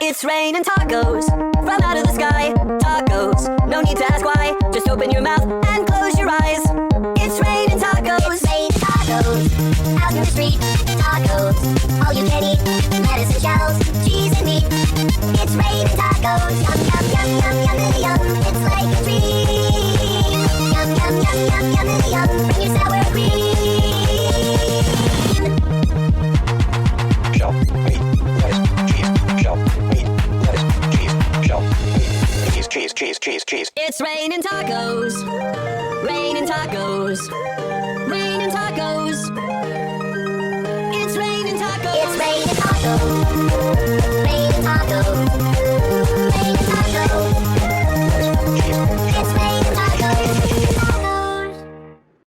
It's raining tacos from out of the sky. Tacos, no need to ask why. Just open your mouth and close your eyes. It's raining tacos. It's raining tacos out in the street. Tacos, all you can eat. Lettuce and shells, cheese and meat. It's raining tacos. Yum yum yum yum yum yum. It's like a dream. Yum yum yum yum yum yum. Bring your sour cream. Shell, meat, lettuce, cheese. Shell, meat, lettuce, cheese. Shell, meat, cheese. It's raining tacos. Raining tacos. Raining tacos. It's raining tacos. It's raining tacos. Raining tacos.